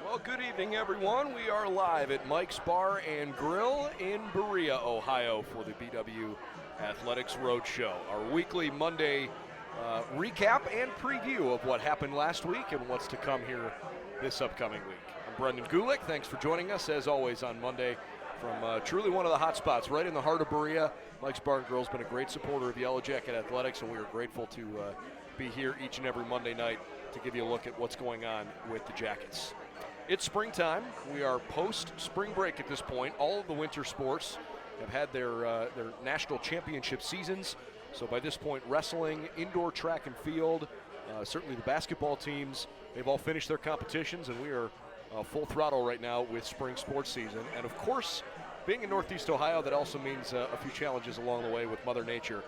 Well, good evening, everyone. We are live at Mike's Bar and Grill in Berea, Ohio for the BW Athletics Roadshow, our weekly Monday recap and preview of what happened last week and what's to come here this upcoming week. I'm Brendan Gulick. Thanks for joining us, as always, on Monday from truly one of the hot spots right in the heart of Berea. Mike's Bar and Grill has been a great supporter of Yellow Jacket Athletics, and we are grateful to be here each and every Monday night to give you a look at what's going on with the Jackets. It's springtime. We are post-spring break at this point. All of the winter sports have had their national championship seasons. So by this point, wrestling, indoor track and field, certainly the basketball teams, they've all finished their competitions, and we are full throttle right now with spring sports season. And of course, being in Northeast Ohio, that also means a few challenges along the way with Mother Nature.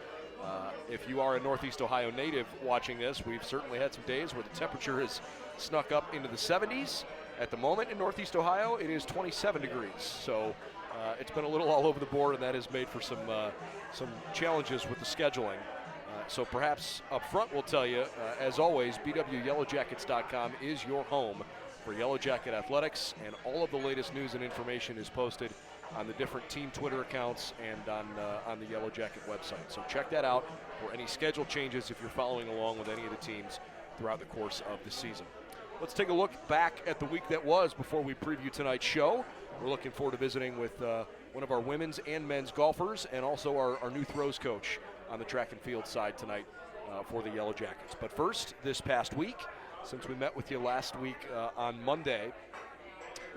If you are a Northeast Ohio native watching this, we've certainly had some days where the temperature has snuck up into the 70s. At the moment in Northeast Ohio, it is 27 degrees. So it's been a little all over the board, and that has made for some challenges with the scheduling. So perhaps up front we'll tell you, as always, BWYellowJackets.com is your home for Yellow Jacket Athletics, and all of the latest news and information is posted on the different team Twitter accounts and on the Yellow Jacket website. So check that out for any schedule changes if you're following along with any of the teams throughout the course of the season. Let's take a look back at the week that was before we preview tonight's show. We're looking forward to visiting with one of our women's and men's golfers, and also our new throws coach on the track and field side tonight for the Yellow Jackets. But first, this past week, since we met with you last week on Monday,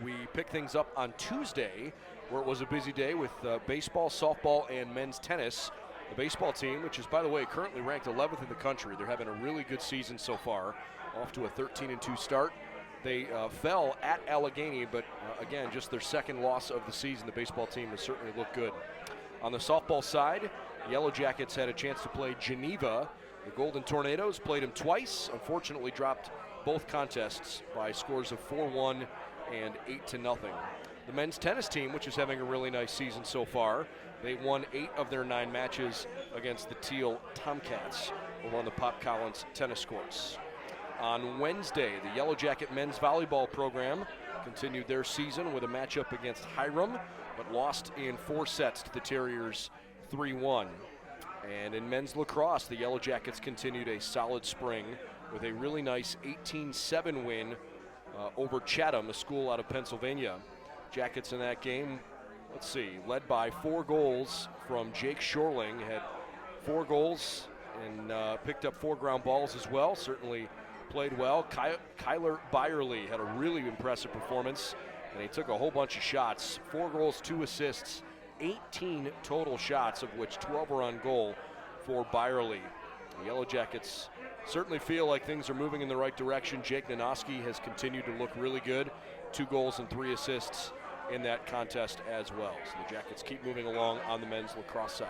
we picked things up on Tuesday, where it was a busy day with baseball, softball, and men's tennis. The baseball team, which is, by the way, currently ranked 11th in the country, they're having a really good season so far, off to a 13-2 start. They fell at Allegheny, but again, just their second loss of the season. The baseball team has certainly looked good. On the softball side, the Yellow Jackets had a chance to play Geneva. The Golden Tornadoes played them twice, unfortunately dropped both contests by scores of 4-1 and 8-0. The men's tennis team, which is having a really nice season so far, they won 8 of their 9 matches against the Teal Tomcats over on the Pop Collins tennis courts. On Wednesday, the Yellow Jacket men's volleyball program continued their season with a matchup against Hiram, but lost in 4 sets to the Terriers 3-1. And in men's lacrosse, the Yellow Jackets continued a solid spring with a really nice 18-7 win over Chatham, a school out of Pennsylvania. Jackets in that game, let's see, led by 4 goals from Jake Shorling, had 4 goals and picked up 4 ground balls as well, certainly played well. Kyler Byerly had a really impressive performance, and he took a whole bunch of shots. 4 goals, 2 assists, 18 total shots, of which 12 were on goal for Byerly. The Yellow Jackets certainly feel like things are moving in the right direction. Jake Nanoski has continued to look really good. 2 goals and 3 assists in that contest as well. So the Jackets keep moving along on the men's lacrosse side.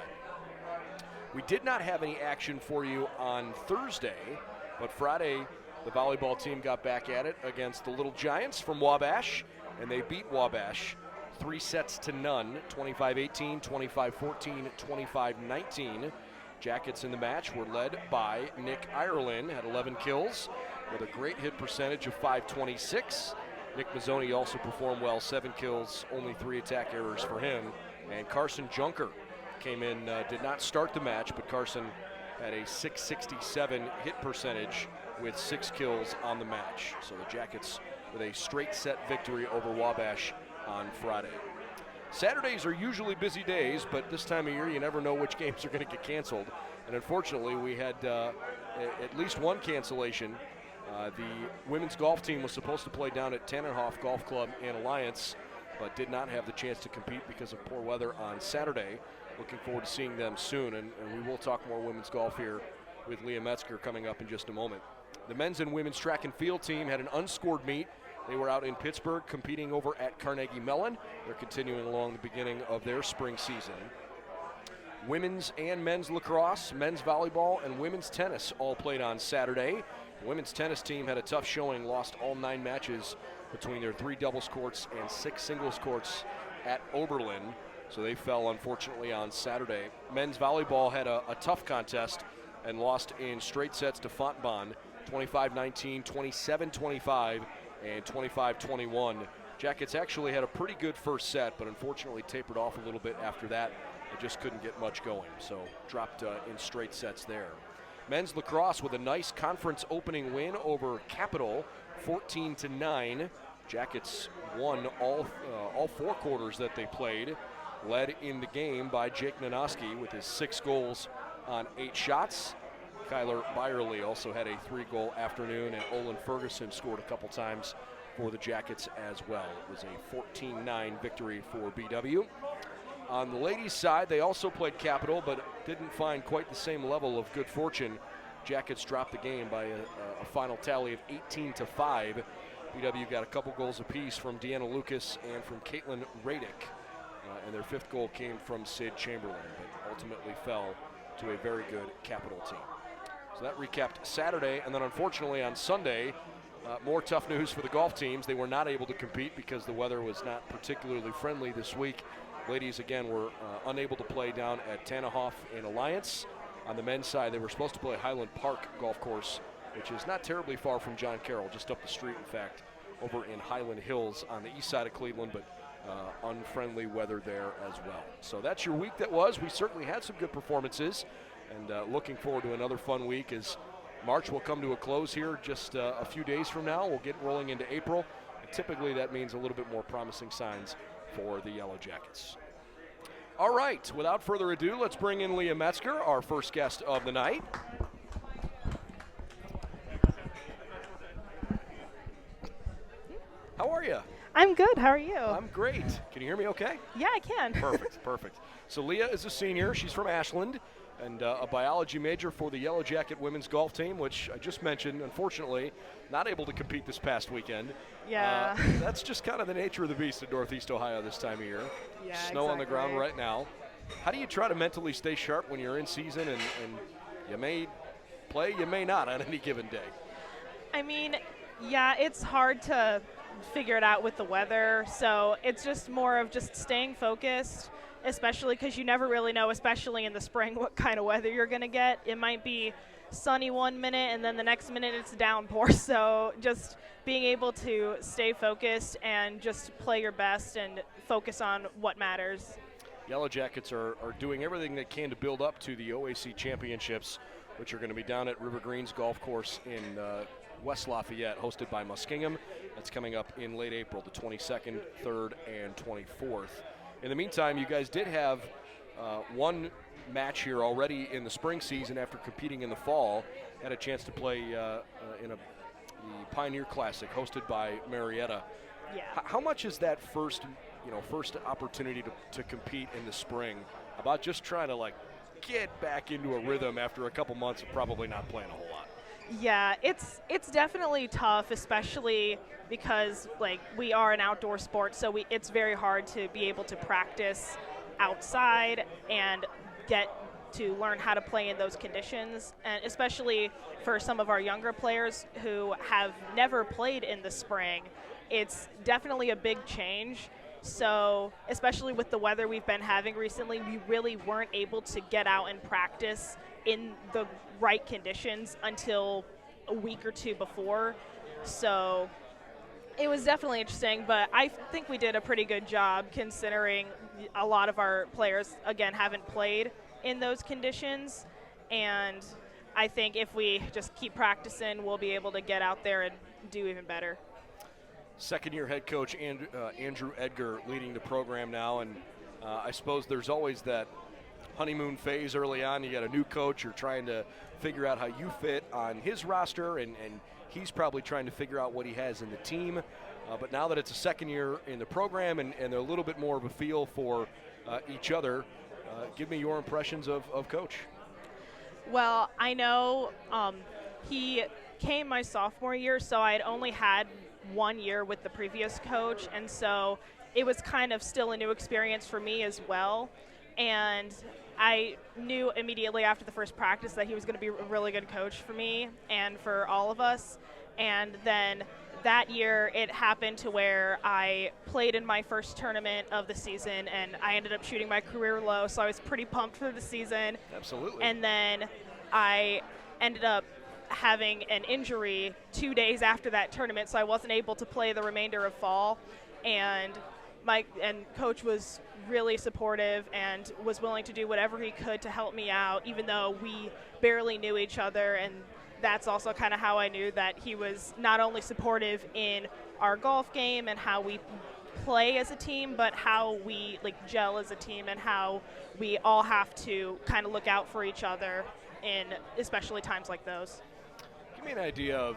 We did not have any action for you on Thursday, but Friday the volleyball team got back at it against the Little Giants from Wabash, and they beat Wabash 3 sets to none, 25-18, 25-14, 25-19. Jackets in the match were led by Nick Ireland, had 11 kills with a great hit percentage of .526. Nick Mazzoni also performed well, 7 kills, only 3 attack errors for him. And Carson Junker came in, did not start the match, but Carson had a .667 hit percentage with 6 kills on the match. So the Jackets with a straight set victory over Wabash on Friday. Saturdays are usually busy days, but this time of year you never know which games are going to get canceled. And unfortunately, we had at least one cancellation. The women's golf team was supposed to play down at Tannenhof Golf Club in Alliance, but did not have the chance to compete because of poor weather on Saturday. Looking forward to seeing them soon, and we will talk more women's golf here with Leah Metzger coming up in just a moment. The men's and women's track and field team had an unscored meet. They were out in Pittsburgh competing over at Carnegie Mellon. They're continuing along the beginning of their spring season. Women's and men's lacrosse, men's volleyball, and women's tennis all played on Saturday. The women's tennis team had a tough showing, lost all 9 matches between their 3 doubles courts and 6 singles courts at Oberlin. So they fell, unfortunately, on Saturday. Men's volleyball had a tough contest and lost in straight sets to Fontbonne, 25-19, 27-25, and 25-21. Jackets actually had a pretty good first set, but unfortunately tapered off a little bit after that. They just couldn't get much going, so dropped in straight sets there. Men's lacrosse with a nice conference opening win over Capital, 14-9. Jackets won all 4 quarters that they played, led in the game by Jake Nanoski with his 6 goals on 8 shots. Kyler Byerly also had a 3-goal afternoon, and Olin Ferguson scored a couple times for the Jackets as well. It was a 14-9 victory for BW. On the ladies' side, they also played Capital, but didn't find quite the same level of good fortune. Jackets dropped the game by a final tally of 18-5. BW got a couple goals apiece from Deanna Lucas and from Caitlin Radick, and their 5th goal came from Sid Chamberlain, but ultimately fell to a very good Capital team. So that recapped Saturday, and then unfortunately on Sunday, more tough news for the golf teams. They were not able to compete because the weather was not particularly friendly this week. Ladies, again, were unable to play down at Tannehoff in Alliance. On the men's side, they were supposed to play Highland Park Golf Course, which is not terribly far from John Carroll, just up the street, in fact, over in Highland Hills on the east side of Cleveland, but unfriendly weather there as well. So that's your week that was. We certainly had some good performances, and looking forward to another fun week as March will come to a close here just a few days from now. We'll get rolling into April, and typically that means a little bit more promising signs for the Yellow Jackets. All right, without further ado, let's bring in Leah Metzger, our first guest of the night. How are you? I'm good. How are you? I'm great. Can you hear me okay? Yeah, I can. Perfect, perfect. So Leah is a senior. She's from Ashland and a biology major for the Yellow Jacket women's golf team, which I just mentioned, unfortunately, not able to compete this past weekend. Yeah. That's just kind of the nature of the beast in Northeast Ohio this time of year. Yeah, Snow on the ground right now. How do you try to mentally stay sharp when you're in season and you may play, you may not on any given day? I mean, yeah, it's hard to figure it out with the weather, so it's just more of just staying focused, especially because you never really know, especially in the spring, what kind of weather you're going to get. It might be sunny one minute and then the next minute it's a downpour, so just being able to stay focused and just play your best and focus on what matters. Yellow Jackets are doing everything they can to build up to the OAC Championships, which are going to be down at River Greens Golf Course in West Lafayette, hosted by Muskingum. That's coming up in late April, the 22nd, 3rd, and 24th. In the meantime, you guys did have one match here already in the spring season after competing in the fall. Had a chance to play in the Pioneer Classic hosted by Marietta. Yeah. How much is that first opportunity to compete in the spring about just trying to get back into a rhythm after a couple months of probably not playing a whole lot? Yeah, it's definitely tough, especially because we are an outdoor sport, so it's very hard to be able to practice outside and get to learn how to play in those conditions, and especially for some of our younger players who have never played in the spring, it's definitely a big change. So especially with the weather we've been having recently, we really weren't able to get out and practice in the right conditions until a week or two before. So it was definitely interesting, but I think we did a pretty good job considering a lot of our players, again, haven't played in those conditions. And I think if we just keep practicing, we'll be able to get out there and do even better. Second-year head coach Andrew Edgar leading the program now, and I suppose there's always that honeymoon phase early on. You got a new coach, you're trying to figure out how you fit on his roster, and he's probably trying to figure out what he has in the team. But now that it's a second year in the program and they're a little bit more of a feel for each other, give me your impressions of Coach. Well, I know he came my sophomore year, so I had only had 1 year with the previous coach, and so it was kind of still a new experience for me as well. And I knew immediately after the first practice that he was going to be a really good coach for me and for all of us. And then that year it happened to where I played in my first tournament of the season, and I ended up shooting my career low, so I was pretty pumped for the season. Absolutely. And then I ended up having an injury 2 days after that tournament, so I wasn't able to play the remainder of fall. And coach was really supportive and was willing to do whatever he could to help me out, even though we barely knew each other. And that's also kind of how I knew that he was not only supportive in our golf game and how we play as a team, but how we gel as a team and how we all have to kind of look out for each other in especially times like those. Give me an idea of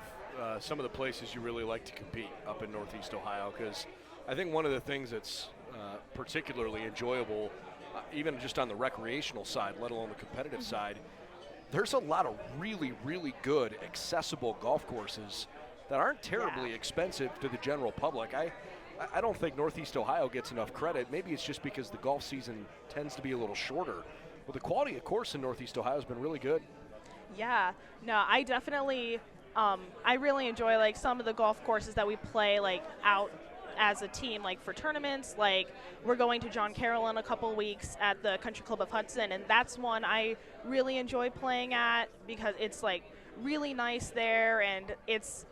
some of the places you really like to compete up in Northeast Ohio, because I think one of the things that's particularly enjoyable, even just on the recreational side, let alone the competitive side, there's a lot of really, really good accessible golf courses that aren't terribly expensive to the general public. I don't think Northeast Ohio gets enough credit. Maybe it's just because the golf season tends to be a little shorter. But the quality of course in Northeast Ohio has been really good. Yeah, no, I definitely, I really enjoy some of the golf courses that we play out as a team, for tournaments. We're going to John Carroll in a couple weeks at the Country Club of Hudson, and that's one I really enjoy playing at because it's really nice there, and it's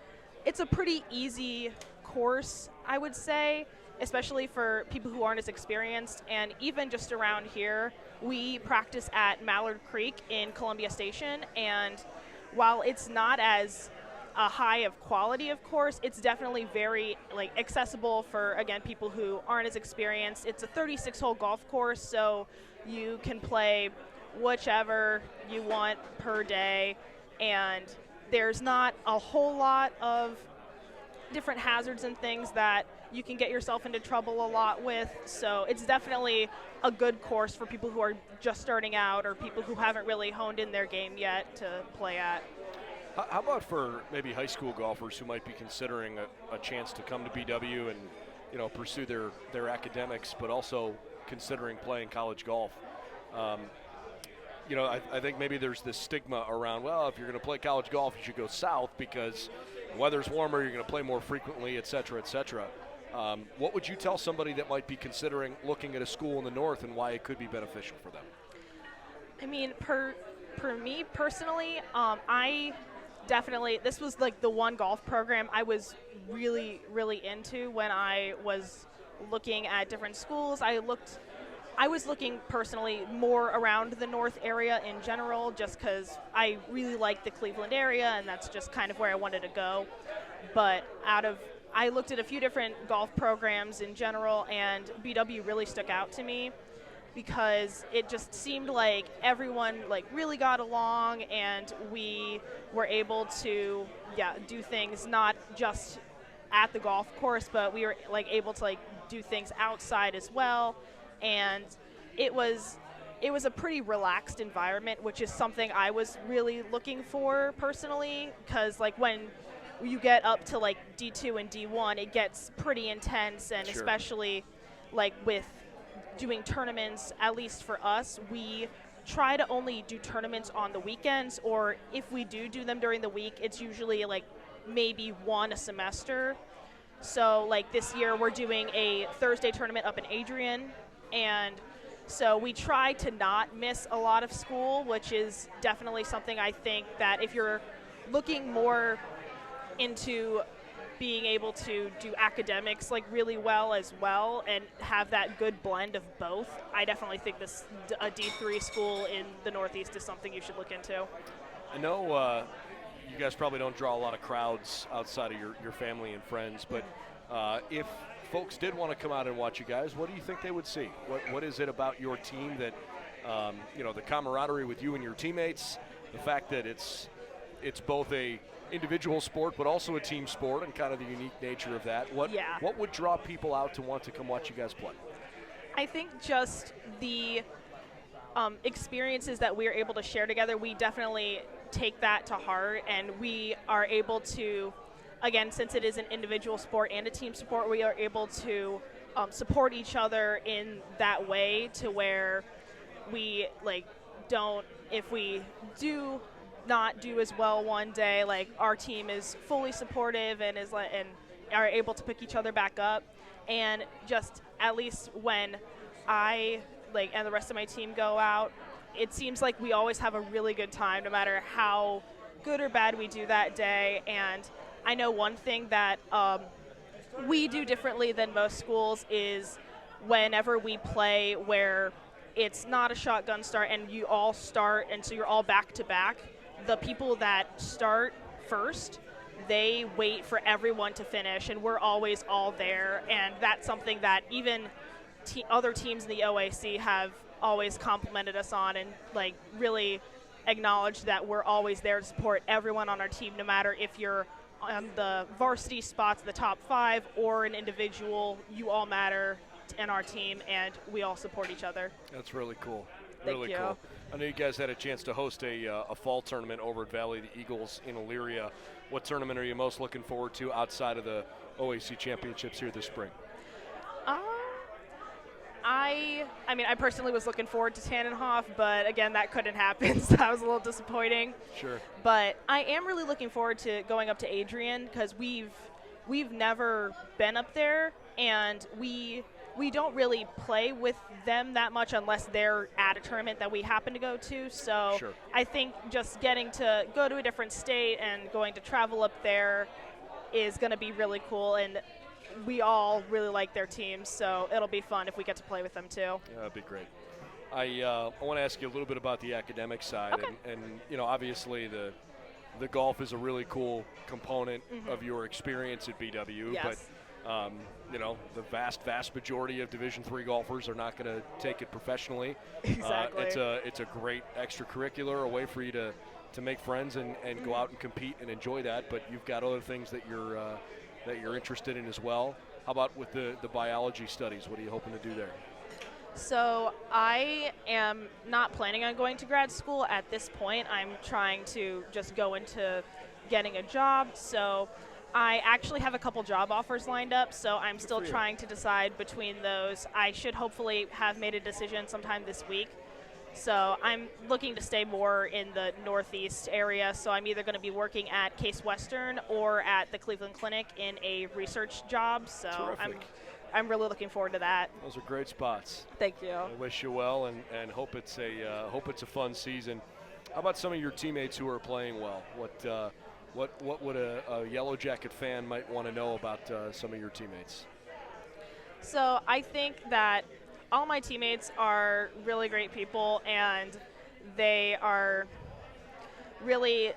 a pretty easy course, I would say, especially for people who aren't as experienced. And even just around here, we practice at Mallard Creek in Columbia Station, and while it's not as a high of quality, of course, it's definitely very accessible for, again, people who aren't as experienced. It's a 36-hole golf course, so you can play whichever you want per day, and there's not a whole lot of different hazards and things that you can get yourself into trouble a lot with. So it's definitely a good course for people who are just starting out or people who haven't really honed in their game yet to play at. How about for maybe high school golfers who might be considering a chance to come to BW and pursue their academics, but also considering playing college golf? I think maybe there's this stigma around, well, if you're going to play college golf, you should go south because the weather's warmer, you're going to play more frequently, et cetera, et cetera. What would you tell somebody that might be considering looking at a school in the north and why it could be beneficial for them? I mean, for me personally, I definitely, this was the one golf program I was really, really into when I was looking at different schools. I was looking personally more around the north area in general, just because I really like the Cleveland area, and that's just kind of where I wanted to go. But I looked at a few different golf programs in general, and BW really stuck out to me because it just seemed like everyone really got along, and we were able to do things not just at the golf course, but we were able to do things outside as well. And it was a pretty relaxed environment, which is something I was really looking for personally, because when you get up to D2 and D1, it gets pretty intense, and Sure. Especially with doing tournaments, at least for us, we try to only do tournaments on the weekends, or if we do them during the week, it's usually maybe one a semester. So this year we're doing a Thursday tournament up in Adrian, and so we try to not miss a lot of school, which is definitely something I think that if you're looking more into being able to do academics really well as well and have that good blend of both, I definitely think a D3 school in the Northeast is something you should look into. I know you guys probably don't draw a lot of crowds outside of your family and friends, but if folks did want to come out and watch you guys, what do you think they would see? What is it about your team that, the camaraderie with you and your teammates, the fact that it's both a individual sport but also a team sport and kind of the unique nature of that? What would draw people out to want to come watch you guys play? I think just the experiences that we are able to share together, we definitely take that to heart, and we are able to, again, since it is an individual sport and a team sport, we are able to support each other in that way to where we if we do not do as well one day, our team is fully supportive and and are able to pick each other back up. And just at least when I and the rest of my team go out, it seems like we always have a really good time, no matter how good or bad we do that day. And I know one thing that we do differently than most schools is whenever we play where it's not a shotgun start and you all start, and so you're all back to back, the people that start first, they wait for everyone to finish, and we're always all there. And that's something that even other teams in the OAC have always complimented us on, and like really acknowledged that we're always there to support everyone on our team, no matter if you're on the varsity spots, the top 5, or an individual. You all matter in our team, and we all support each other. That's really cool. Thank Really you. cool. I know you guys had a chance to host a fall tournament over at Valley of the Eagles in Elyria. What tournament are you most looking forward to outside of the OAC championships here this spring? I mean, I personally was looking forward to Tannenhof, but again, that couldn't happen, so that was a little disappointing. Sure. But I am really looking forward to going up to Adrian, because we've never been up there, and we don't really play with them that much unless they're at a tournament that we happen to go to. So Sure. I think just getting to go to a different state and going to travel up there is going to be really cool, and we all really like their teams, so it'll be fun if we get to play with them too. Yeah, that'd be great. I want to ask you a little bit about the academic side, Okay. and you know, obviously the golf is a really cool component of your experience at BW, Yes. but you know, the vast majority of Division III golfers are not going to take it professionally. Exactly. It's a great extracurricular, a way for you to make friends and go out and compete and enjoy that. But you've got other things that you're interested in as well. How about with the biology studies? What are you hoping to do there? So I am not planning on going to grad school at this point. I'm trying to just go into getting a job. So I actually have a couple job offers lined up, so I'm still for you. trying to decide between those. I should hopefully have made a decision sometime this week. So I'm looking to stay more in the Northeast area, so I'm either going to be working at Case Western or at the Cleveland Clinic in a research job. So Terrific. I'm really looking forward to that. Those are great spots. Thank you. I wish you well, and hope it's a fun season. How about some of your teammates who are playing well? What would a Yellow Jacket fan might want to know about some of your teammates? So I think that all my teammates are really great people, and they are really,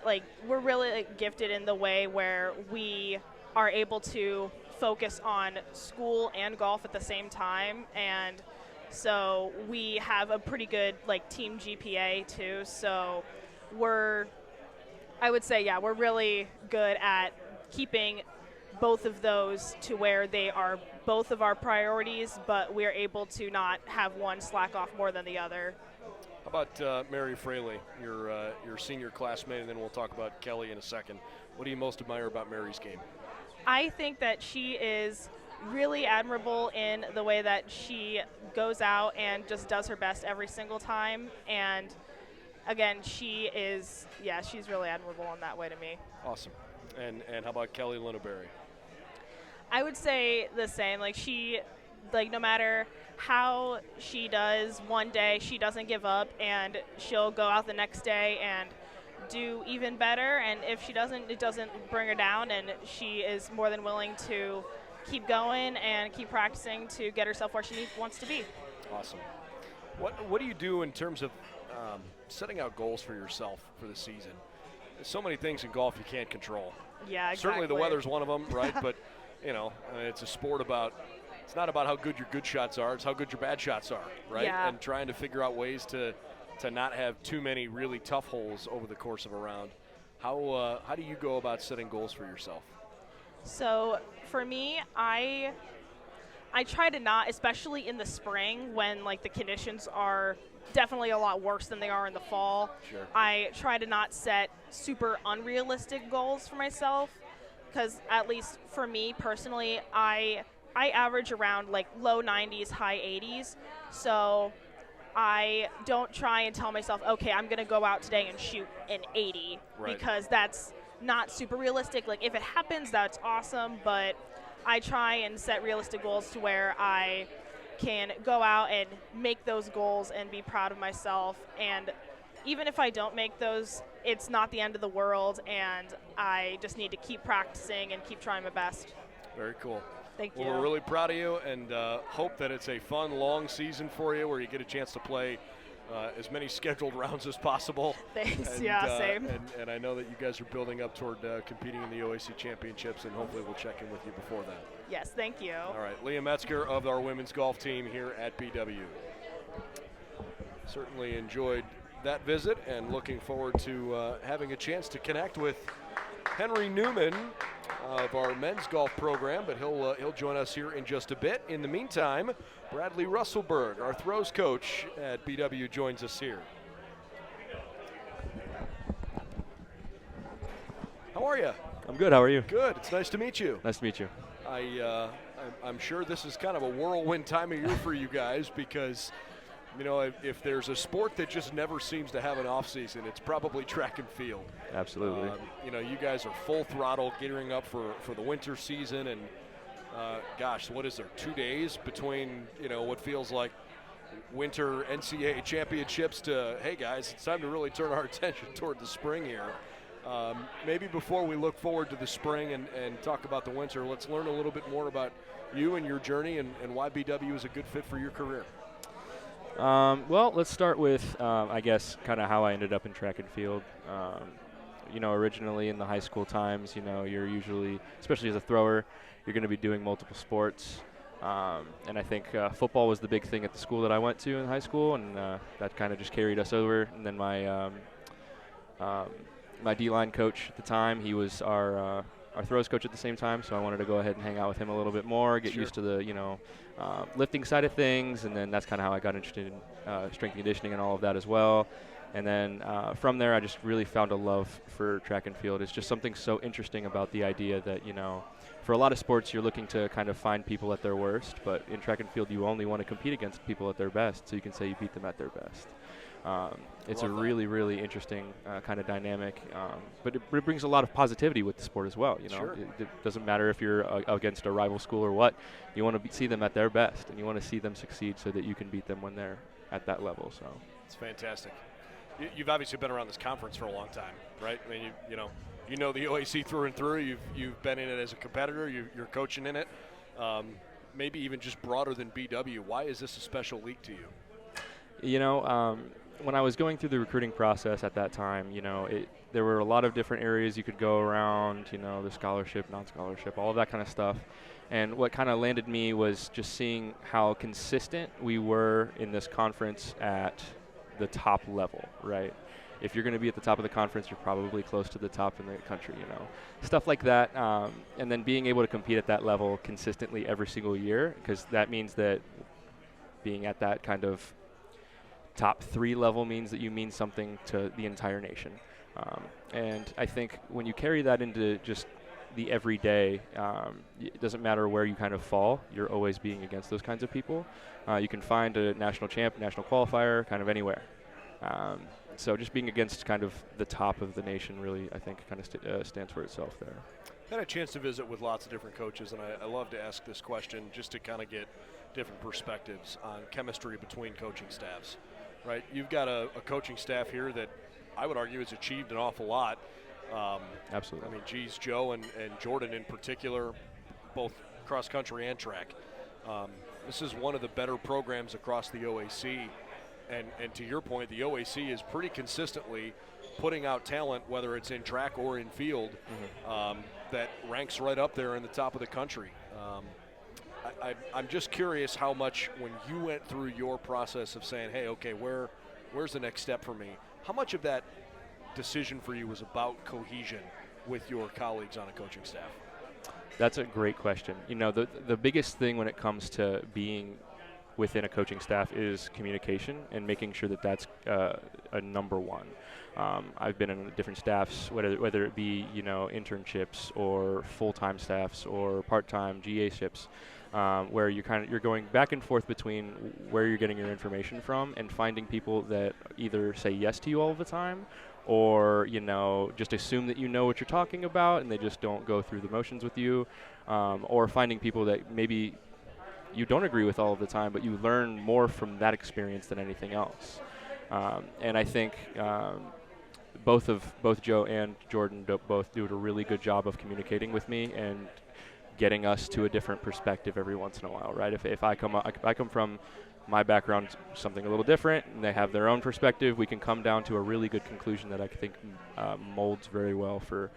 we're really gifted in the way where we are able to focus on school and golf at the same time. And so we have a pretty good team GPA too. So I would say, yeah, we're really good at keeping both of those to where they are both of our priorities, but we're able to not have one slack off more than the other. How about Mary Fraley, your senior classmate, and then we'll talk about Kelly in a second. What do you most admire about Mary's game? I think that she is really admirable in the way that she goes out and just does her best every single time. And again, she's really admirable in that way to me. Awesome. And how about Kelly Lineberry? I would say the same. She, no matter how she does one day, she doesn't give up, and she'll go out the next day and do even better. And if she doesn't, it doesn't bring her down, and she is more than willing to keep going and keep practicing to get herself where she wants to be. Awesome. What do you do in terms of setting out goals for yourself for the season? There's so many things in golf you can't control. Yeah, exactly. Certainly the weather's one of them, right? But it's a sport it's not about how good your good shots are, it's how good your bad shots are, right? Yeah. And trying to figure out ways to not have too many really tough holes over the course of a round. How do you go about setting goals for yourself? So for me, I try to not, especially in the spring when the conditions are definitely a lot worse than they are in the fall. Sure. I try to not set super unrealistic goals for myself, because at least for me personally, I average around low 90s, high 80s. So I don't try and tell myself, okay, I'm going to go out today and shoot an 80, Right. because that's not super realistic. If it happens, that's awesome, but I try and set realistic goals to where I can go out and make those goals and be proud of myself. And even if I don't make those, it's not the end of the world, and I just need to keep practicing and keep trying my best. Very cool. Thank you. Well, we're really proud of you, and hope that it's a fun, long season for you where you get a chance to play as many scheduled rounds as possible. Thanks. And, yeah, same. And I know that you guys are building up toward competing in the OAC championships, and hopefully we'll check in with you before that. Yes, thank you. All right, Leah Metzger of our women's golf team here at BW. Certainly enjoyed that visit, and looking forward to having a chance to connect with Henry Newman of our men's golf program, but he'll join us here in just a bit. In the meantime, Bradley Russelburg, our throws coach at BW, joins us here. How are you? I'm good. How are you? Good. It's nice to meet you. Nice to meet you. I'm sure this is kind of a whirlwind time of year for you guys, because you know, if there's a sport that just never seems to have an off season, it's probably track and field. Absolutely. You know, you guys are full throttle gearing up for the winter season, and gosh, what is there, 2 days between, you know, what feels like winter NCAA championships to, hey guys, it's time to really turn our attention toward the spring here. Maybe before we look forward to the spring and talk about the winter, let's learn a little bit more about you and your journey and why BW is a good fit for your career. Well, let's start with, I guess, kind of how I ended up in track and field. You know, originally in the high school times, you know, you're usually, especially as a thrower, you're going to be doing multiple sports. And I think football was the big thing at the school that I went to in high school, and that kind of just carried us over. And then my D-line coach at the time, he was our throws coach at the same time, so I wanted to go ahead and hang out with him a little bit more, get used to the, you know, lifting side of things, and then that's kind of how I got interested in strength and conditioning and all of that as well. And then from there, I just really found a love for track and field. It's just something so interesting about the idea that, you know, for a lot of sports, you're looking to kind of find people at their worst, but in track and field, you only want to compete against people at their best, so you can say you beat them at their best. It's a really, really interesting kind of dynamic, but it brings a lot of positivity with the sport as well. You know, Sure. it doesn't matter if you're against a rival school or what. You want to see them at their best, and you want to see them succeed so that you can beat them when they're at that level. So it's fantastic. You've obviously been around this conference for a long time, right? I mean, you know the OAC through and through. You've been in it as a competitor. You're coaching in it. Maybe even just broader than BW. Why is this a special league to you? You know, when I was going through the recruiting process at that time, you know, there were a lot of different areas you could go around, you know, the scholarship, non-scholarship, all of that kind of stuff. And what kind of landed me was just seeing how consistent we were in this conference at the top level, right? If you're going to be at the top of the conference, you're probably close to the top in the country, you know, stuff like that. And then being able to compete at that level consistently every single year, because that means that being at that kind of top 3 level means that you mean something to the entire nation. And I think when you carry that into just the everyday, it doesn't matter where you kind of fall, you're always being against those kinds of people. You can find a national champ, national qualifier, kind of anywhere. So just being against kind of the top of the nation really, I think, kind of stands for itself there. I had a chance to visit with lots of different coaches, and I love to ask this question just to kind of get different perspectives on chemistry between coaching staffs. Right, you've got a coaching staff here that I would argue has achieved an awful lot. Absolutely. I mean, geez, Joe and Jordan in particular, both cross country and track. This is one of the better programs across the OAC. And to your point, the OAC is pretty consistently putting out talent, whether it's in track or in field, that ranks right up there in the top of the country. I'm just curious how much, when you went through your process of saying, hey, okay, where's the next step for me, how much of that decision for you was about cohesion with your colleagues on a coaching staff? That's a great question. You know, the biggest thing when it comes to being within a coaching staff is communication and making sure that that's a number one. I've been in different staffs, whether it be, you know, internships or full-time staffs or part-time GA-ships, where you're going back and forth between where you're getting your information from and finding people that either say yes to you all the time, or, you know, just assume that you know what you're talking about and they just don't go through the motions with you, or finding people that maybe you don't agree with all of the time, but you learn more from that experience than anything else. And I think both Joe and Jordan both do a really good job of communicating with me and getting us to a different perspective every once in a while, right? If I come from my background, something a little different, and they have their own perspective, we can come down to a really good conclusion that I think molds very well for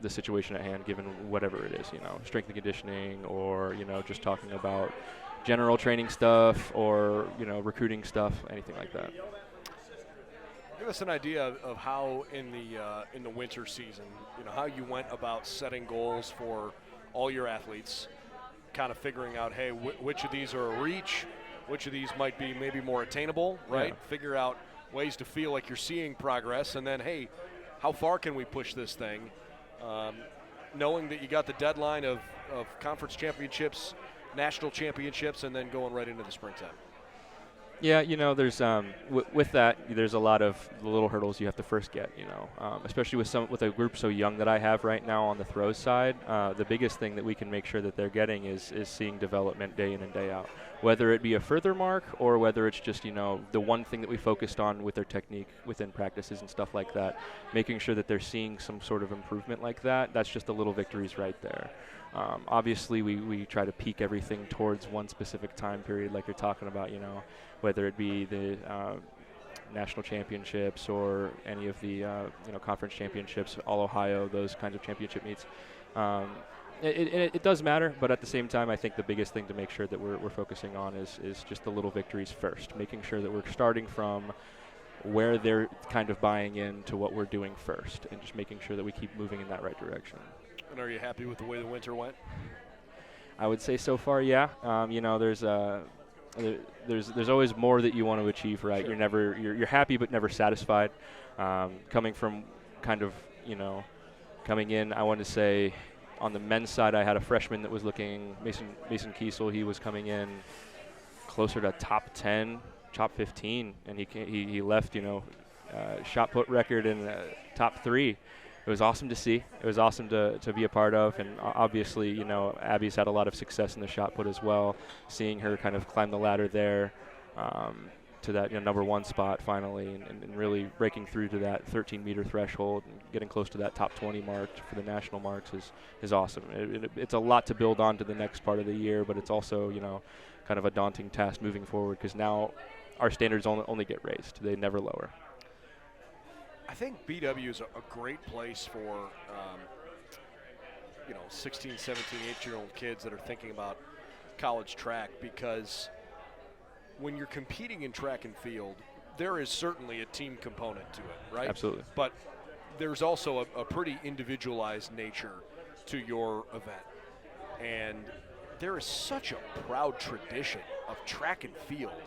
the situation at hand, given whatever it is, strength and conditioning, or just talking about general training stuff, or recruiting stuff, anything like that. Give us an idea of how in the winter season, how you went about setting goals for all your athletes, kind of figuring out, hey, which of these are a reach, which of these might be maybe more attainable, right? Yeah. Figure out ways to feel like you're seeing progress, and then, hey, how far can we push this thing? Knowing that you got the deadline of conference championships, national championships, and then going right into the springtime. Yeah, there's with that, there's a lot of little hurdles you have to first get. Especially with a group so young that I have right now on the throws side. The biggest thing that we can make sure that they're getting is seeing development day in and day out. Whether it be a further mark or whether it's just the one thing that we focused on with their technique within practices and stuff like that, making sure that they're seeing some sort of improvement like that. That's just the little victories right there. Obviously, we try to peak everything towards one specific time period, like you're talking about, whether it be the national championships or any of the conference championships, all Ohio, those kinds of championship meets. It does matter, but at the same time, I think the biggest thing to make sure that we're focusing on is just the little victories first, making sure that we're starting from where they're kind of buying into what we're doing first, and just making sure that we keep moving in that right direction. And are you happy with the way the winter went? I would say so far, yeah. There's always more that you want to achieve, right? Sure. You're happy but never satisfied. Coming from kind of coming in, I want to say on the men's side, I had a freshman that was looking, Mason Kiesel. He was coming in closer to top 10, top 15, and he left shot put record in the top 3. It was awesome to see. It was awesome to be a part of, and obviously, Abby's had a lot of success in the shot put as well. Seeing her kind of climb the ladder there to that number 1 spot finally, and really breaking through to that 13-meter threshold and getting close to that top 20 mark for the national marks is awesome. It's a lot to build on to the next part of the year, but it's also kind of a daunting task moving forward, because now our standards only get raised. They never lower. I think BW is a great place for 16, 17, 18-year-old kids that are thinking about college track, because when you're competing in track and field, there is certainly a team component to it, right? Absolutely. But there's also a pretty individualized nature to your event. And there is such a proud tradition of track and field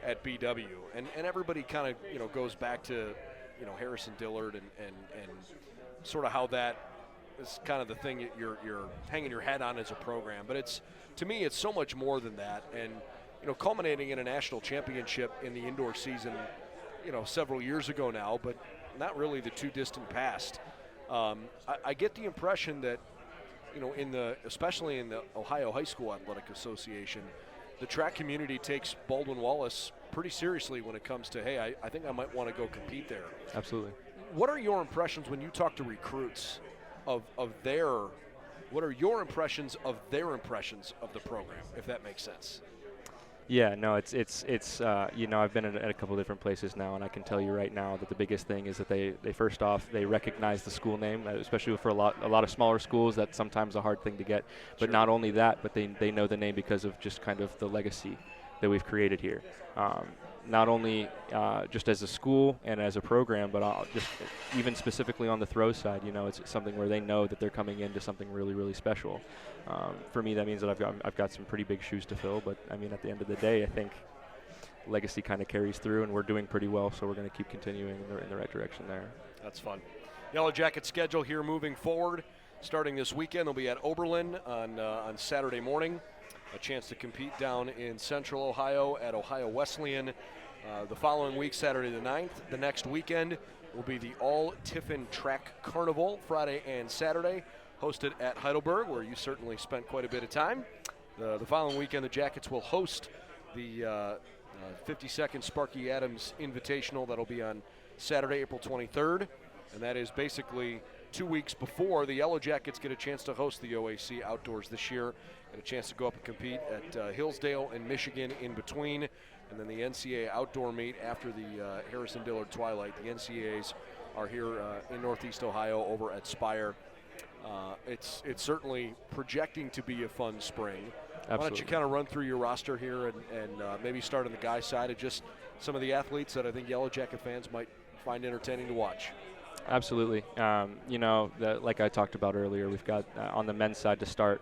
at BW. And everybody kind of, goes back to Harrison Dillard and sort of how that is kind of the thing you're hanging your hat on as a program. But to me, it's so much more than that. And, culminating in a national championship in the indoor season, several years ago now, but not really the too distant past. I get the impression that, especially in the Ohio High School Athletic Association, the track community takes Baldwin-Wallace pretty seriously when it comes to, hey, I think I might want to go compete there. Absolutely. What are your impressions when you talk to recruits what are your impressions of their impressions of the program, if that makes sense? Yeah, no, it's I've been at a couple different places now, and I can tell you right now that the biggest thing is that they first off, they recognize the school name, especially for a lot of smaller schools. That's sometimes a hard thing to get. But Sure. Not only that, but they know the name because of just kind of the legacy that we've created here. Not only just as a school and as a program, but just even specifically on the throw side, it's something where they know that they're coming into something really, really special. For me, that means that I've got some pretty big shoes to fill. But I mean, at the end of the day, I think legacy kind of carries through, and we're doing pretty well. So we're going to keep continuing in the right direction there. That's fun. Yellow Jacket schedule here moving forward. Starting this weekend, they'll be at Oberlin on Saturday morning. A chance to compete down in Central Ohio at Ohio Wesleyan. The following week, Saturday the 9th. The next weekend will be the All-Tiffin Track Carnival, Friday and Saturday, hosted at Heidelberg, where you certainly spent quite a bit of time. The following weekend, the Jackets will host the 52nd Sparky Adams Invitational. That'll be on Saturday, April 23rd, and that is basically 2 weeks before the Yellow Jackets get a chance to host the OAC Outdoors this year, and a chance to go up and compete at Hillsdale and Michigan in between, and then the NCAA outdoor meet after the Harrison-Dillard Twilight. The NCAAs are here in Northeast Ohio over at Spire. It's certainly projecting to be a fun spring. Absolutely. Why don't you kind of run through your roster here and maybe start on the guy side of just some of the athletes that I think Yellow Jacket fans might find entertaining to watch. Absolutely. Like I talked about earlier, we've got on the men's side to start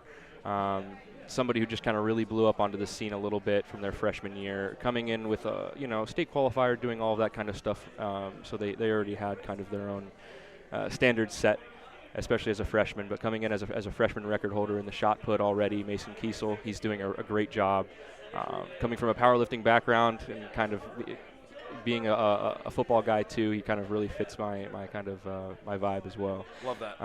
somebody who just kind of really blew up onto the scene a little bit from their freshman year, coming in with a state qualifier, doing all of that kind of stuff. So they already had kind of their own standards set, especially as a freshman. But coming in as a freshman record holder in the shot put already, Mason Kiesel, he's doing a great job. Coming from a powerlifting background and kind of being a football guy too, he kind of really fits my kind of my vibe as well. Love that.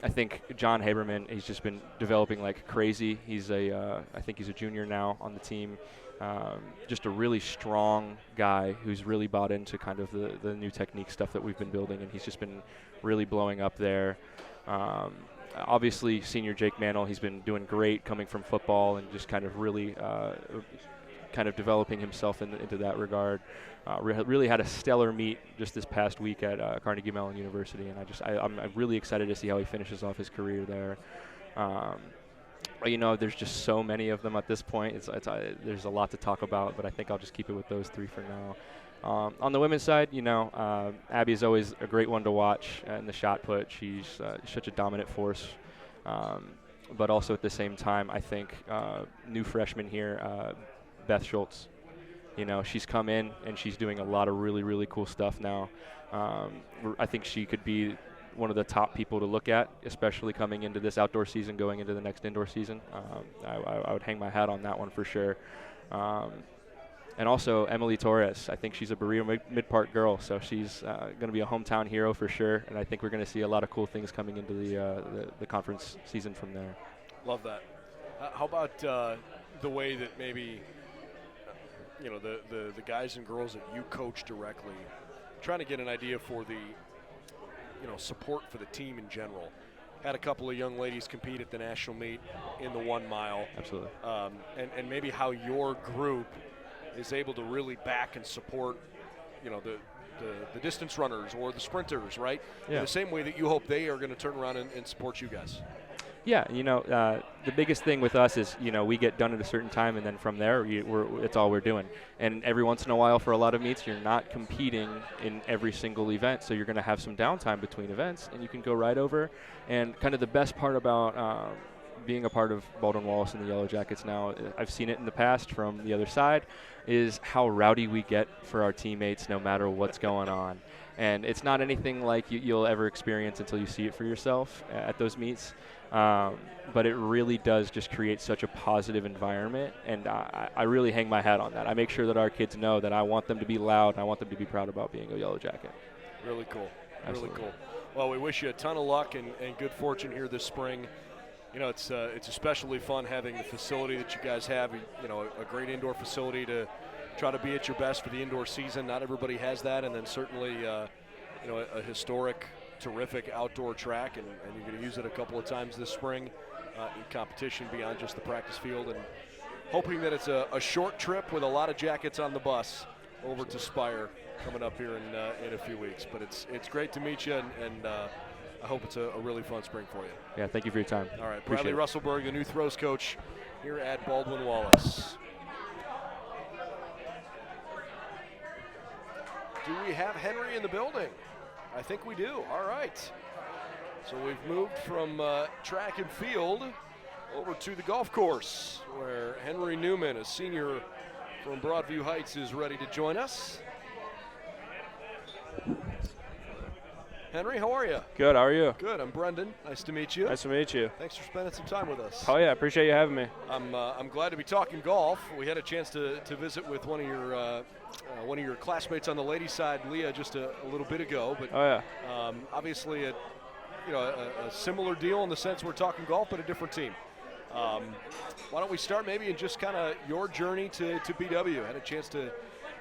I think John Haberman, he's just been developing like crazy. He's I think he's a junior now on the team. Just a really strong guy who's really bought into kind of the new technique stuff that we've been building, and he's just been really blowing up there. Obviously, senior Jake Mantle, he's been doing great coming from football and just kind of really kind of developing himself into that regard. Really had a stellar meet just this past week at Carnegie Mellon University, and I'm really excited to see how he finishes off his career there. There's just so many of them at this point. There's a lot to talk about, but I think I'll just keep it with those three for now. On the women's side, Abby is always a great one to watch in the shot put. She's such a dominant force. But also at the same time, I think new freshman here, Beth Schultz. She's come in and she's doing a lot of really, really cool stuff now. I think she could be one of the top people to look at, especially coming into this outdoor season, going into the next indoor season. I would hang my hat on that one for sure. And also Emily Torres. I think she's a Berea Mid-Park girl, so she's going to be a hometown hero for sure. And I think we're going to see a lot of cool things coming into the conference season from there. Love that. How about the way that maybe the guys and girls that you coach directly, trying to get an idea for the support for the team in general. Had a couple of young ladies compete at the national meet in the 1 mile. Absolutely. And maybe how your group is able to really back and support, the distance runners or the sprinters, right? Yeah. In the same way that you hope they are going to turn around and support you guys. Yeah, the biggest thing with us is, we get done at a certain time, and then from there, it's all we're doing. And every once in a while, for a lot of meets, you're not competing in every single event, so you're going to have some downtime between events, and you can go right over. And kind of the best part about being a part of Baldwin Wallace and the Yellow Jackets now, I've seen it in the past from the other side, is how rowdy we get for our teammates no matter what's going on. And it's not anything like you'll ever experience until you see it for yourself at those meets. But it really does just create such a positive environment, and I really hang my hat on that. I make sure that our kids know that I want them to be loud, and I want them to be proud about being a Yellow Jacket. Really cool. Absolutely. Really cool. Well, we wish you a ton of luck and good fortune here this spring. It's especially fun having the facility that you guys have, a great indoor facility to try to be at your best for the indoor season. Not everybody has that, and then certainly, a historic, terrific outdoor track, and you're going to use it a couple of times this spring in competition beyond just the practice field, and hoping that it's a short trip with a lot of jackets on the bus over to Spire coming up here in a few weeks. But it's great to meet you, and I hope it's a really fun spring for you. Yeah, thank you for your time. All right, Appreciate Bradley it. Russelburg, the new throws coach here at Baldwin Wallace. Do we have Henry in the building? I think we do. All right. So we've moved from track and field over to the golf course, where Henry Newman, a senior from Broadview Heights, is ready to join us. Henry, how are you? Good, how are you? Good, I'm Brendan. Nice to meet you. Nice to meet you. Thanks for spending some time with us. Oh yeah, appreciate you having me. I'm glad to be talking golf. We had a chance to visit with one of your classmates on the ladies' side, Leah, just a little bit ago. But Oh yeah. obviously a similar deal in the sense we're talking golf, but a different team. Why don't we start maybe in just kind of your journey to BW? Had a chance to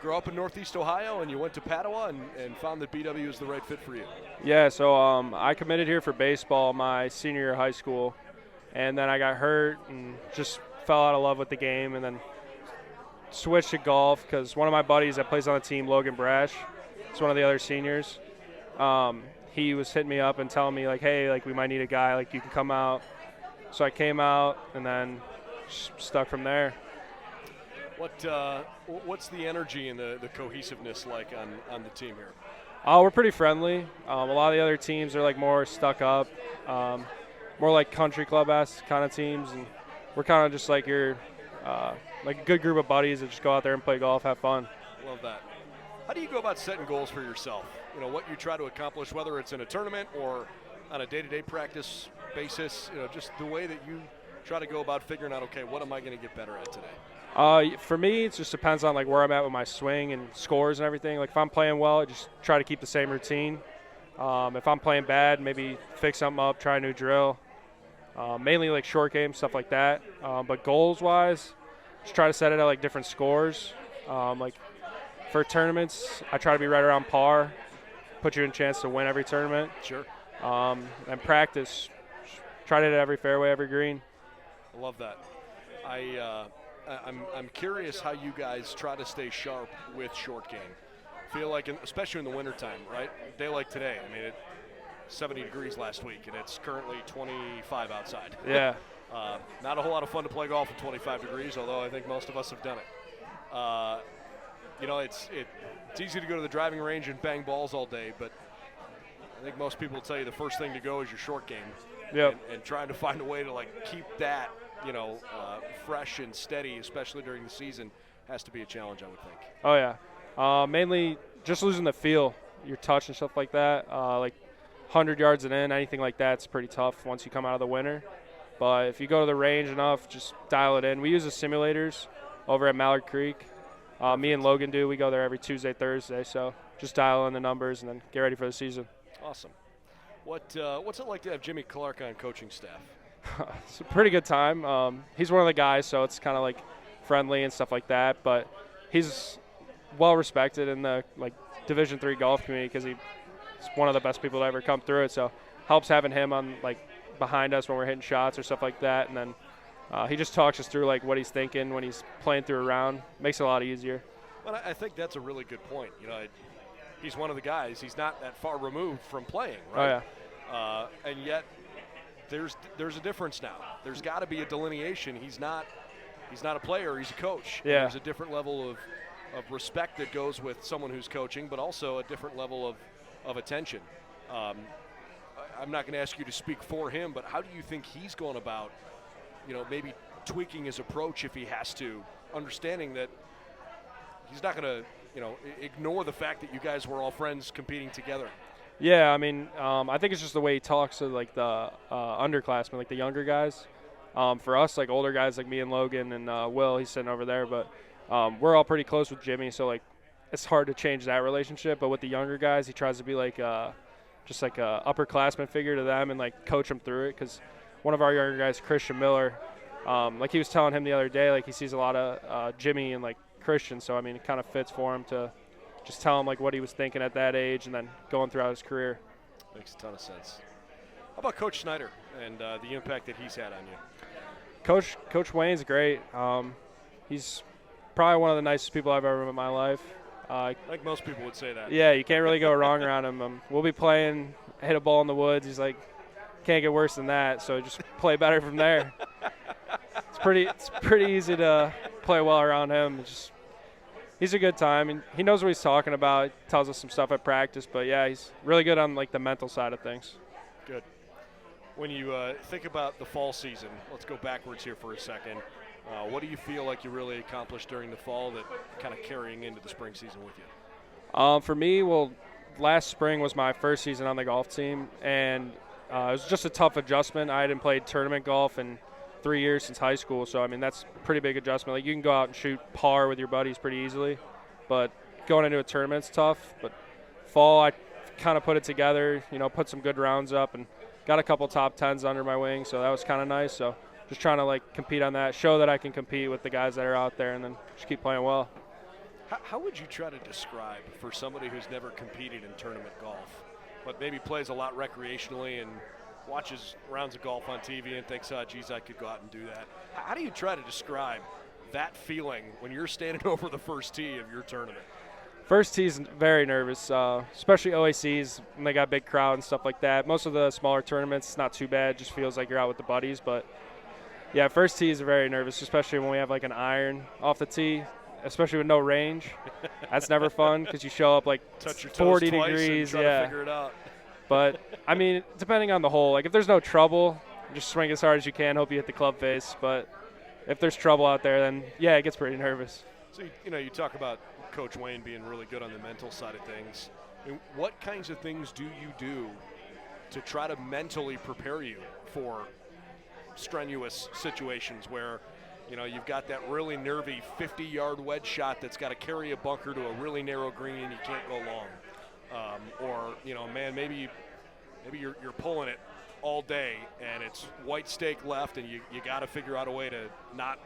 grew up in Northeast Ohio, and you went to Padua and found that BW is the right fit for you. Yeah, so I committed here for baseball my senior year of high school, and then I got hurt and just fell out of love with the game, and then switched to golf because one of my buddies that plays on the team, Logan Brash, is one of the other seniors. He was hitting me up and telling me, like, hey, like, we might need a guy, like, you can come out. So I came out and then stuck from there. What's the energy and the cohesiveness like on the team here? We're pretty friendly. A lot of the other teams are like more stuck up, more like country club-esque kind of teams, and we're kind of just like your like a good group of buddies that just go out there and play golf, have fun. Love that. How do you go about setting goals for yourself? You know, what you try to accomplish, whether it's in a tournament or on a day-to-day practice basis. You know, just the way that you try to go about figuring out, okay, what am I going to get better at today? For me, it just depends on like where I'm at with my swing and scores and everything. Like if I'm playing well, I just try to keep the same routine. If I'm playing bad, maybe fix something up, try a new drill. Mainly like short game, stuff like that. But goals-wise, just try to set it at like different scores. Like for tournaments, I try to be right around par, put you in a chance to win every tournament. Sure. And practice, try to hit every fairway, every green. I love that. I'm curious how you guys try to stay sharp with short game. Feel like, especially in the wintertime, right? A day like today, I mean, it's 70 degrees last week, and it's currently 25 outside. Yeah. Not a whole lot of fun to play golf at 25 degrees, although I think most of us have done it. You know, it's easy to go to the driving range and bang balls all day, but I think most people will tell you the first thing to go is your short game. Yep. And trying to find a way to, like, keep that, you know, fresh and steady, especially during the season, has to be a challenge, I would think. Oh, yeah. Mainly just losing the feel, your touch and stuff like that. Like 100 yards and in, anything like that's pretty tough once you come out of the winter. But if you go to the range enough, just dial it in. We use the simulators over at Mallard Creek. Me and Logan do. We go there every Tuesday, Thursday. So just dial in the numbers and then get ready for the season. Awesome. What's it like to have Jimmy Clark on coaching staff? It's a pretty good time. He's one of the guys, so it's kind of like friendly and stuff like that. But he's well respected in the like Division III golf community because he's one of the best people to ever come through it. So helps having him on like behind us when we're hitting shots or stuff like that. And then he just talks us through like what he's thinking when he's playing through a round. Makes it a lot easier. Well, I think that's a really good point. You know, he's one of the guys. He's not that far removed from playing, right? Oh, yeah. And yet, there's a difference now. There's got to be a delineation. He's not a player. He's a coach. Yeah. There's a different level of respect that goes with someone who's coaching, but also a different level of attention. I'm not going to ask you to speak for him, but how do you think he's going about, you know, maybe tweaking his approach if he has to, understanding that he's not going to, you know, ignore the fact that you guys were all friends competing together? Yeah, I mean, I think it's just the way he talks to like the underclassmen, like the younger guys. For us, like older guys like me and Logan and Will, he's sitting over there, but we're all pretty close with Jimmy, so like it's hard to change that relationship. But with the younger guys, he tries to be like just like a upperclassman figure to them and like coach them through it. Because one of our younger guys, Christian Miller, like he was telling him the other day, like he sees a lot of Jimmy and like Christian, so I mean it kind of fits for him to just tell him like what he was thinking at that age and then going throughout his career. Makes a ton of sense. How about Coach Snyder and the impact that he's had on you? Coach Wayne's great. He's probably one of the nicest people I've ever met in my life. I think most people would say that. Yeah, you can't really go wrong around him. We'll be playing, hit a ball in the woods. He's like, can't get worse than that, so just play better from there. It's pretty easy to play well around him. He's a good time, and he knows what he's talking about. He tells us some stuff at practice, but yeah, he's really good on like the mental side of things. Good. When you think about the fall season, let's go backwards here for a second. What do you feel like you really accomplished during the fall that kind of carrying into the spring season with you? For me, well, last spring was my first season on the golf team, and it was just a tough adjustment. I hadn't played tournament golf in 3 years since high school, so I mean that's a pretty big adjustment. Like you can go out and shoot par with your buddies pretty easily, but going into a tournament's tough. But fall, I kind of put it together, you know, put some good rounds up and got a couple top 10s under my wing, so that was kind of nice. So just trying to like compete on that, show that I can compete with the guys that are out there, and then just keep playing well. How would you try to describe for somebody who's never competed in tournament golf, but maybe plays a lot recreationally and watches rounds of golf on TV and thinks, oh, geez, I could go out and do that. How do you try to describe that feeling when you're standing over the first tee of your tournament? First tee's very nervous, especially OACs when they got a big crowd and stuff like that. Most of the smaller tournaments, it's not too bad. Just feels like you're out with the buddies. But, yeah, first tee is very nervous, especially when we have, like, an iron off the tee, especially with no range. That's never fun because you show up, like, touch your 40 toes twice degrees. and try to figure it out. But, I mean, depending on the hole. Like, if there's no trouble, just swing as hard as you can, hope you hit the club face. But if there's trouble out there, then, yeah, it gets pretty nervous. So, you talk about Coach Wayne being really good on the mental side of things. I mean, what kinds of things do you do to try to mentally prepare you for strenuous situations where, you've got that really nervy 50-yard wedge shot that's got to carry a bunker to a really narrow green and you can't go long? Or, man, maybe you're pulling it all day and it's white stake left and you got to figure out a way to not,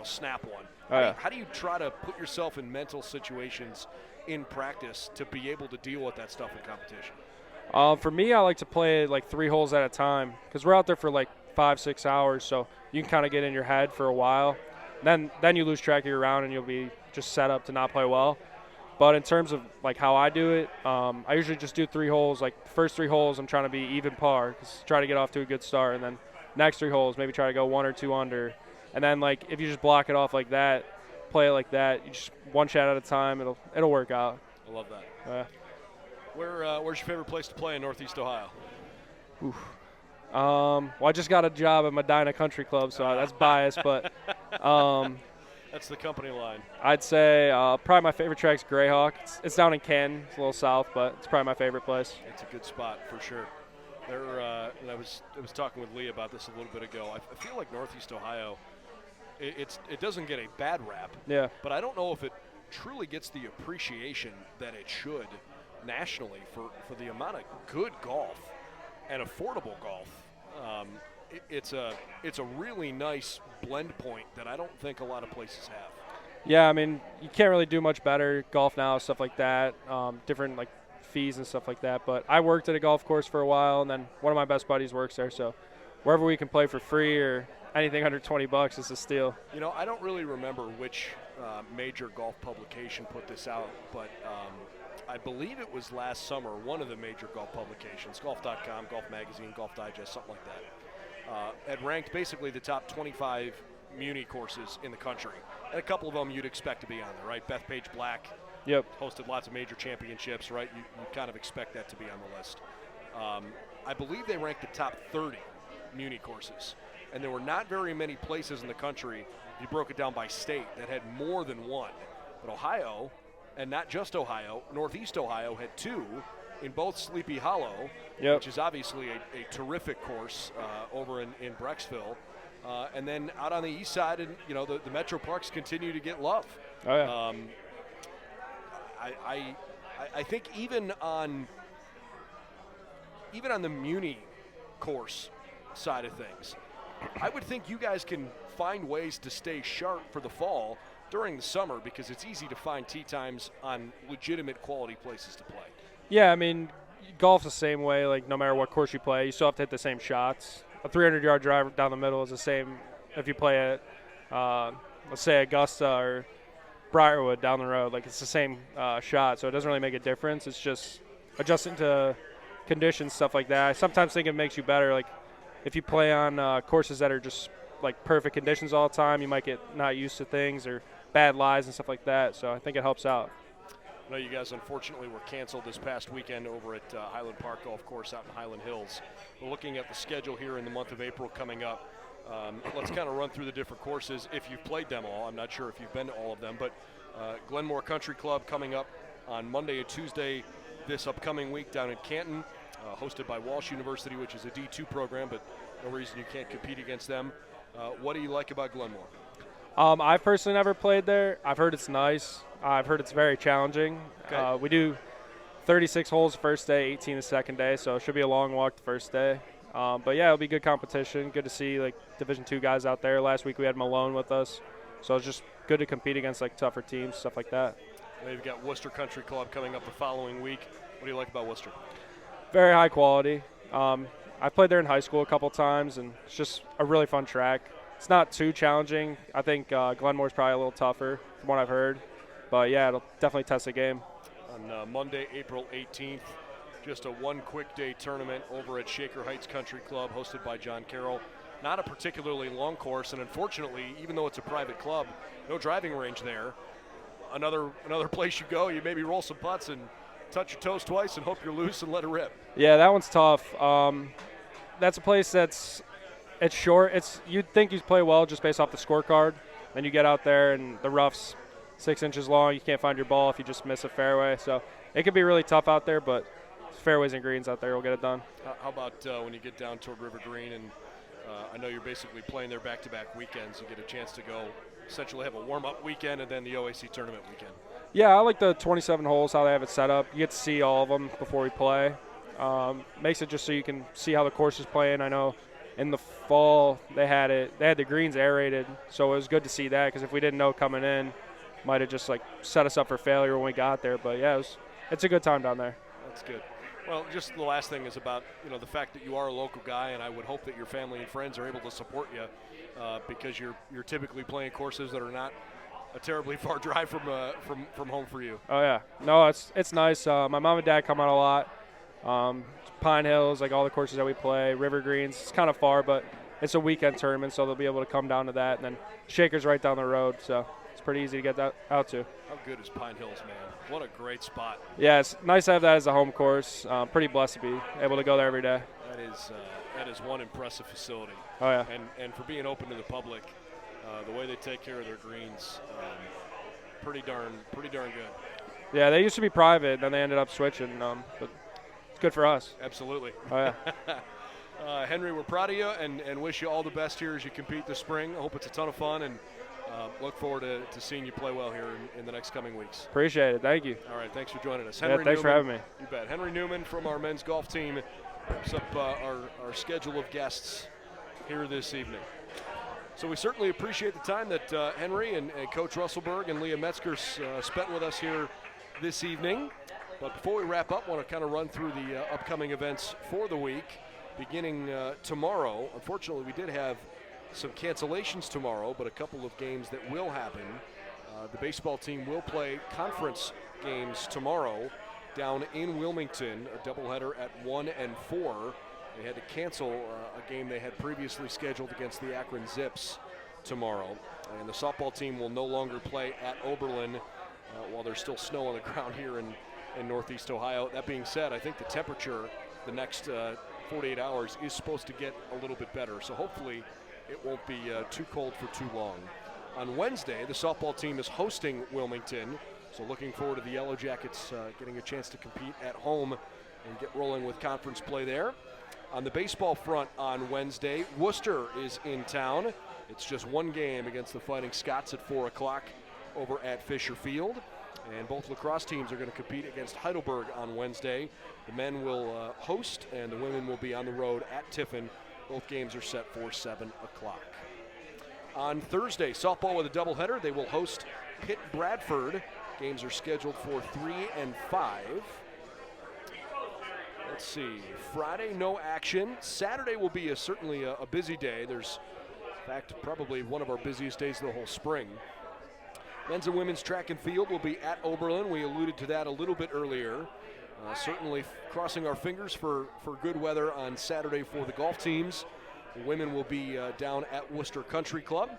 snap one. How do you try to put yourself in mental situations in practice to be able to deal with that stuff in competition? For me, I like to play like 3 holes at a time because we're out there for like 5-6 hours, so you can kind of get in your head for a while. Then you lose track of your round and you'll be just set up to not play well. But in terms of like how I do it, I usually just do 3 holes. Like the first 3 holes, I'm trying to be even par, try to get off to a good start, and then next 3 holes maybe try to go 1 or 2 under. And then like if you just block it off like that, play it like that, you just one shot at a time, it'll work out. I love that. Where's your favorite place to play in Northeast Ohio? Well, I just got a job at Medina Country Club, so that's biased, but that's the company line. I'd say probably my favorite track's Greyhawk. It's down in Canton. It's a little south, but it's probably my favorite place. It's a good spot for sure. And I was talking with Leah about this a little bit ago. I feel like Northeast Ohio, it doesn't get a bad rap. Yeah. But I don't know if it truly gets the appreciation that it should nationally for the amount of good golf and affordable golf. It's a really nice blend point that I don't think a lot of places have. Yeah, I mean, you can't really do much better. Golf Now, stuff like that, different like fees and stuff like that. But I worked at a golf course for a while, and then one of my best buddies works there. So wherever we can play for free or anything under $20 is a steal. I don't really remember which major golf publication put this out, but I believe it was last summer, one of the major golf publications, golf.com, Golf Magazine, Golf Digest, something like that, had ranked basically the top 25 Muni courses in the country. And a couple of them you'd expect to be on there, right? Bethpage Black hosted lots of major championships, right? You kind of expect that to be on the list. I believe they ranked the top 30 Muni courses. And there were not very many places in the country, if you broke it down by state, that had more than one. But Ohio, and not just Ohio, Northeast Ohio had 2 in both Sleepy Hollow, which is obviously a terrific course over in Brecksville. And then out on the east side, and the Metro Parks continue to get love. Oh, yeah. I think even on the Muni course side of things, I would think you guys can find ways to stay sharp for the fall during the summer because it's easy to find tee times on legitimate quality places to play. Yeah, I mean, golf's the same way. Like, no matter what course you play, you still have to hit the same shots. A 300-yard drive down the middle is the same if you play at, let's say, Augusta or Briarwood down the road. Like, it's the same shot, so it doesn't really make a difference. It's just adjusting to conditions, stuff like that. I sometimes think it makes you better. Like, if you play on courses that are just, like, perfect conditions all the time, you might get not used to things or bad lies and stuff like that. So I think it helps out. I know you guys, unfortunately, were canceled this past weekend over at Highland Park Golf Course out in Highland Hills. We're looking at the schedule here in the month of April coming up. Let's kind of run through the different courses if you've played them all. I'm not sure if you've been to all of them, but Glenmore Country Club coming up on Monday and Tuesday this upcoming week down in Canton, hosted by Walsh University, which is a D2 program, but no reason you can't compete against them. What do you like about Glenmore? I've personally never played there. I've heard it's nice. I've heard it's very challenging. Okay. We do 36 holes the first day, 18 the second day, so it should be a long walk the first day. But, yeah, it'll be good competition. Good to see, like, Division II guys out there. Last week we had Malone with us, so it's just good to compete against, like, tougher teams, stuff like that. You've got Worcester Country Club coming up the following week. What do you like about Worcester? Very high quality. I played there in high school a couple times, and it's just a really fun track. It's not too challenging. I think Glenmore's probably a little tougher from what I've heard. But, yeah, it'll definitely test the game. On Monday, April 18th, just a one quick day tournament over at Shaker Heights Country Club hosted by John Carroll. Not a particularly long course, and unfortunately, even though it's a private club, no driving range there. Another place you go, you maybe roll some putts and touch your toes twice and hope you're loose and let it rip. Yeah, that one's tough. That's a place it's short. You'd think you'd play well just based off the scorecard. Then you get out there and the rough's 6 inches long. You can't find your ball if you just miss a fairway. So it could be really tough out there, but fairways and greens out there will get it done. How about when you get down toward River Green, and I know you're basically playing there back-to-back weekends. You get a chance to go essentially have a warm-up weekend and then the OAC tournament weekend. Yeah, I like the 27 holes, how they have it set up. You get to see all of them before we play. Makes it just so you can see how the course is playing. I know in the fall they had the greens aerated, so it was good to see that, because if we didn't know coming in, might have just set us up for failure when we got there. But yeah, it's a good time down there. That's good. Well, just the last thing is about the fact that you are a local guy, and I would hope that your family and friends are able to support you because you're typically playing courses that are not a terribly far drive from home for you. Oh yeah, no, it's nice. My mom and dad come out a lot. Pine Hills, all the courses that we play, River Greens. It's kind of far, but it's a weekend tournament, so they'll be able to come down to that. And then Shaker's right down the road, so it's pretty easy to get that out to. How good is Pine Hills, man? What a great spot. Yeah, it's nice to have that as a home course. Pretty blessed to be able to go there every day. That is one impressive facility. Oh yeah. And for being open to the public, the way they take care of their greens, pretty darn good. Yeah, they used to be private, then they ended up switching. But it's good for us. Absolutely. Oh yeah. Henry, we're proud of you and wish you all the best here as you compete this spring. I hope it's a ton of fun, and look forward to seeing you play well here in the next coming weeks. Appreciate it. Thank you. All right, thanks for joining us. Henry thanks Newman, for having me. You bet. Henry Newman from our men's golf team wraps up our schedule of guests here this evening. So we certainly appreciate the time that Henry and Coach Russelburg and Leah Metzger spent with us here this evening. But before we wrap up, I want to kind of run through the upcoming events for the week, beginning tomorrow. Unfortunately, we did have some cancellations tomorrow, but a couple of games that will happen. The baseball team will play conference games tomorrow down in Wilmington, a doubleheader at 1 and 4. They had to cancel a game they had previously scheduled against the Akron Zips tomorrow. And the softball team will no longer play at Oberlin while there's still snow on the ground here in Northeast Ohio. That being said, I think the temperature the next 48 hours is supposed to get a little bit better. So hopefully it won't be too cold for too long. On Wednesday, the softball team is hosting Wilmington. So looking forward to the Yellow Jackets getting a chance to compete at home and get rolling with conference play there. On the baseball front on Wednesday, Worcester is in town. It's just one game against the Fighting Scots at 4 o'clock over at Fisher Field. And both lacrosse teams are going to compete against Heidelberg on Wednesday. The men will host, and the women will be on the road at Tiffin. Both games are set for 7 o'clock. On Thursday, softball with a doubleheader. They will host Pitt Bradford. Games are scheduled for 3 and 5. Let's see. Friday, no action. Saturday will be certainly a busy day. There's, in fact, probably one of our busiest days of the whole spring. Men's and women's track and field will be at Oberlin. We alluded to that a little bit earlier. Certainly crossing our fingers for good weather on Saturday for the golf teams. The women will be down at Worcester Country Club.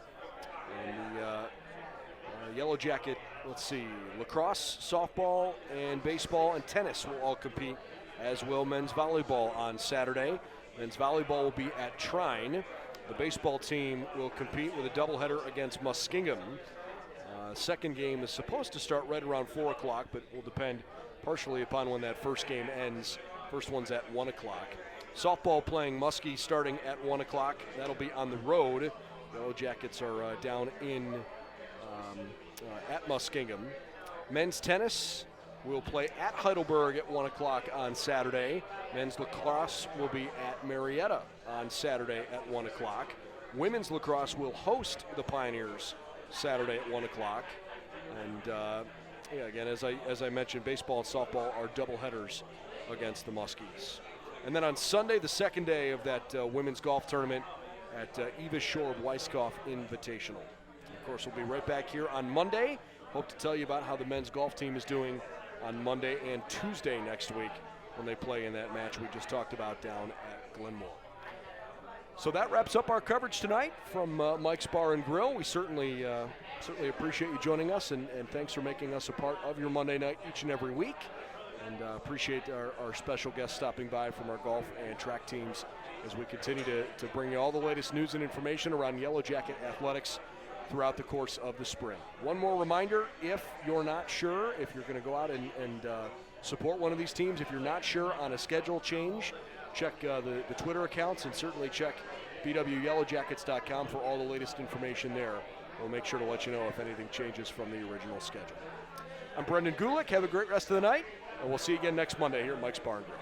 And the Yellow Jacket, let's see, lacrosse, softball, and baseball and tennis will all compete, as will men's volleyball on Saturday. Men's volleyball will be at Trine. The baseball team will compete with a doubleheader against Muskingum. Second game is supposed to start right around 4 o'clock, but will depend partially upon when that first game ends. First one's at 1 o'clock. Softball playing Muskie starting at 1 o'clock. That'll be on the road. Yellow Jackets are down in at Muskingum. Men's tennis will play at Heidelberg at 1 o'clock on Saturday. Men's lacrosse will be at Marietta on Saturday at 1 o'clock. Women's lacrosse will host the Pioneers Saturday at 1 o'clock. And Yeah, again, as I mentioned, baseball and softball are doubleheaders against the Muskies. And then on Sunday, the second day of that women's golf tournament at Eva Shore Weiskopf Invitational. Of course, we'll be right back here on Monday. Hope to tell you about how the men's golf team is doing on Monday and Tuesday next week when they play in that match we just talked about down at Glenmore. So that wraps up our coverage tonight from Mike's Bar and Grill. We certainly appreciate you joining us, and thanks for making us a part of your Monday night each and every week. And appreciate our special guests stopping by from our golf and track teams as we continue to bring you all the latest news and information around Yellow Jacket athletics throughout the course of the spring. One more reminder, if you're not sure if you're going to go out and support one of these teams, if you're not sure on a schedule change, check the Twitter accounts and certainly check bwyellowjackets.com for all the latest information there. We'll make sure to let you know if anything changes from the original schedule. I'm Brendan Gulick. Have a great rest of the night, and we'll see you again next Monday here at Mike's Bar and Grill.